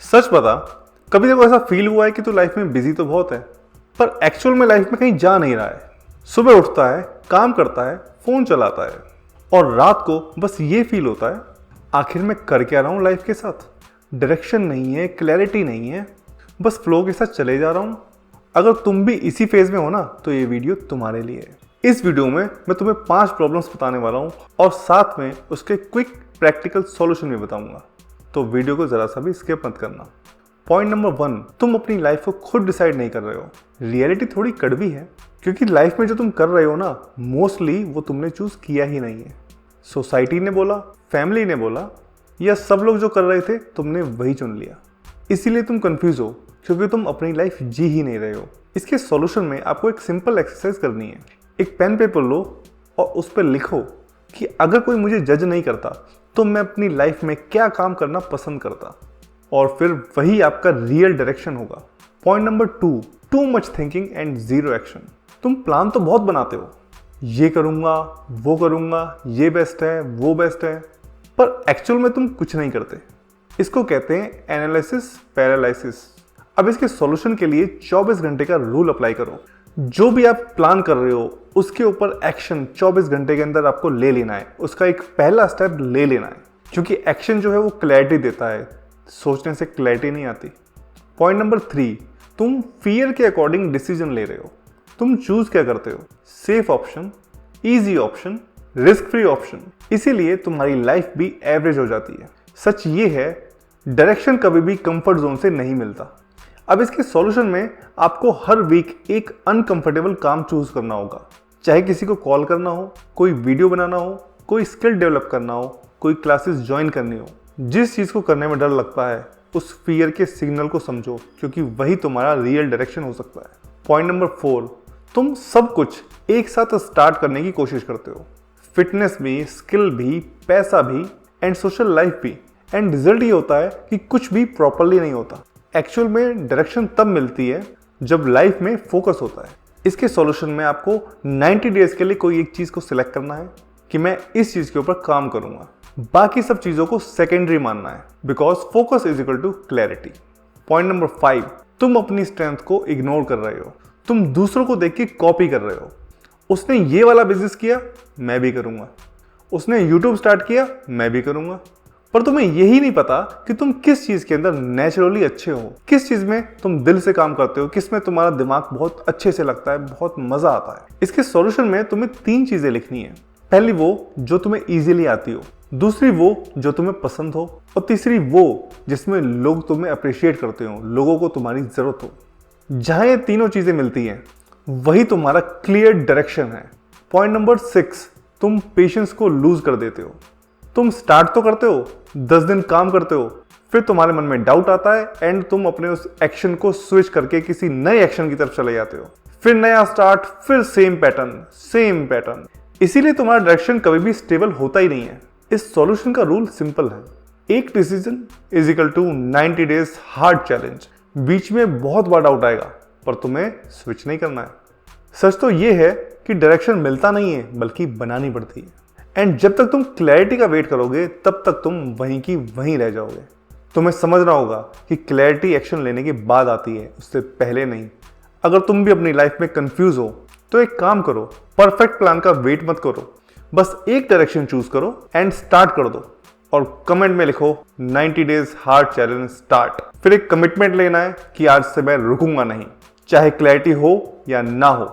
सच बता, कभी देखो ऐसा फील हुआ है कि तू लाइफ में बिजी तो बहुत है पर एक्चुअल में लाइफ में कहीं जा नहीं रहा है। सुबह उठता है, काम करता है, फोन चलाता है और रात को बस ये फील होता है आखिर मैं कर क्या रहा हूँ लाइफ के साथ। डायरेक्शन नहीं है, क्लैरिटी नहीं है, बस फ्लो के साथ चले जा रहा हूँ। अगर तुम भी इसी फेज में हो ना तो ये वीडियो तुम्हारे लिए है। इस वीडियो में मैं तुम्हें 5 प्रॉब्लम्स बताने वाला हूँ और साथ में उसके क्विक प्रैक्टिकल सॉल्यूशन भी बताऊंगा, तो वीडियो को जरा सा भी स्किप मत करना। पॉइंट नंबर 1, तुम अपनी लाइफ को खुद डिसाइड नहीं कर रहे हो। रियलिटी थोड़ी कड़वी है क्योंकि लाइफ में जो तुम कर रहे हो ना मोस्टली वो तुमने चूज किया ही नहीं है। सोसाइटी ने बोला, फैमिली ने बोला या सब लोग जो कर रहे थे तुमने वही चुन लिया। इसीलिए तुम कंफ्यूज हो क्योंकि तुम अपनी लाइफ जी ही नहीं रहे हो। इसके सॉल्यूशन में आपको एक सिंपल एक्सरसाइज करनी है। एक पेन पेपर लो और उस पर लिखो कि अगर कोई मुझे जज नहीं करता तो मैं अपनी लाइफ में क्या काम करना पसंद करता, और फिर वही आपका रियल डायरेक्शन होगा। Point number 2, too much thinking and zero action. तुम प्लान तो बहुत बनाते हो, ये करूंगा, वो करूंगा, ये बेस्ट है, वो बेस्ट है, पर एक्चुअल में तुम कुछ नहीं करते। इसको कहते हैं एनालिसिस पैरालिसिस। अब इसके सॉल्यूशन के लिए 24 घंटे का रूल अप्लाई करो। जो भी आप प्लान कर रहे हो उसके ऊपर एक्शन 24 घंटे के अंदर आपको ले लेना है। उसका एक पहला स्टेप ले लेना है क्योंकि एक्शन जो है वो क्लैरिटी देता है, सोचने से क्लैरिटी नहीं आती। पॉइंट नंबर 3, तुम फियर के अकॉर्डिंग डिसीजन ले रहे हो। तुम चूज क्या करते हो? Safe option, easy option, risk free option. इसीलिए तुम्हारी लाइफ भी एवरेज हो जाती है। सच ये है डायरेक्शन कभी भी कंफर्ट जोन से नहीं मिलता। अब इसके सॉल्यूशन में आपको हर वीक एक अनकंफर्टेबल काम चूज करना होगा। चाहे किसी को कॉल करना हो, कोई वीडियो बनाना हो, कोई स्किल डेवलप करना हो, कोई क्लासेस ज्वाइन करनी हो। जिस चीज को करने में डर लगता है उस फियर के सिग्नल को समझो क्योंकि वही तुम्हारा रियल डायरेक्शन हो सकता है। पॉइंट नंबर 4, तुम सब कुछ एक साथ स्टार्ट करने की कोशिश करते हो। फिटनेस भी, स्किल भी, पैसा भी एंड सोशल लाइफ भी। एंड रिजल्ट ये होता है कि कुछ भी प्रॉपरली नहीं होता। एक्चुअल में डायरेक्शन तब मिलती है जब लाइफ में फोकस होता है। इसके सॉल्यूशन में आपको 90 डेज के लिए कोई एक चीज को सिलेक्ट करना है कि मैं इस चीज के ऊपर काम करूंगा। बाकी सब चीजों को सेकेंडरी मानना है because focus is equal to clarity. Point number 5, तुम अपनी स्ट्रेंथ को इग्नोर कर रहे हो। तुम दूसरों को देख के कॉपी कर रहे हो। उसने ये वाला बिजनेस किया, मैं भी करूंगा। उसने यूट्यूब स्टार्ट किया, मैं भी करूंगा। पर तुम्हें यही नहीं पता कि तुम किस चीज के अंदर नेचुरली अच्छे हो, किस चीज में तुम दिल से काम करते हो, किस में तुम्हारा दिमाग बहुत अच्छे से लगता है, बहुत मजा आता है। इसके सॉल्यूशन में तुम्हें 3 चीजें लिखनी है। पहली वो जो तुम्हें इजीली आती हो, दूसरी वो जो तुम्हें पसंद हो, और तीसरी वो जिसमें लोग तुम्हें अप्रिशिएट करते हो, लोगों को तुम्हारी जरूरत हो। जहां ये तीनों चीजें मिलती हैं वही तुम्हारा क्लियर डायरेक्शन है। पॉइंट नंबर 6, तुम पेशेंस को लूज कर देते हो। तुम स्टार्ट तो करते हो, 10 दिन काम करते हो, फिर तुम्हारे मन में डाउट आता है एंड तुम अपने उस एक्शन को स्विच करके किसी नए एक्शन की तरफ चले जाते हो। फिर नया स्टार्ट, फिर सेम पैटर्न। इसीलिए तुम्हारा डायरेक्शन कभी भी स्टेबल होता ही नहीं है। इस सॉल्यूशन का रूल सिंपल है, एक decision is equal to 90 days hard challenge. बीच में बहुत बार डाउट आएगा पर तुम्हें स्विच नहीं करना है। सच तो ये है कि डायरेक्शन मिलता नहीं है बल्कि बनानी पड़ती है। एंड जब तक तुम क्लैरिटी का वेट करोगे तब तक तुम वहीं की वहीं रह जाओगे। तुम्हें समझना होगा कि क्लैरिटी एक्शन लेने के बाद आती है, उससे पहले नहीं। अगर तुम भी अपनी लाइफ में कंफ्यूज हो तो एक काम करो, परफेक्ट प्लान का वेट मत करो, बस एक डायरेक्शन चूज करो एंड स्टार्ट कर दो। और कमेंट में लिखो 90 डेज हार्ड चैलेंज स्टार्ट। फिर एक कमिटमेंट लेना है कि आज से मैं रुकूंगा नहीं, चाहे क्लैरिटी हो या ना हो।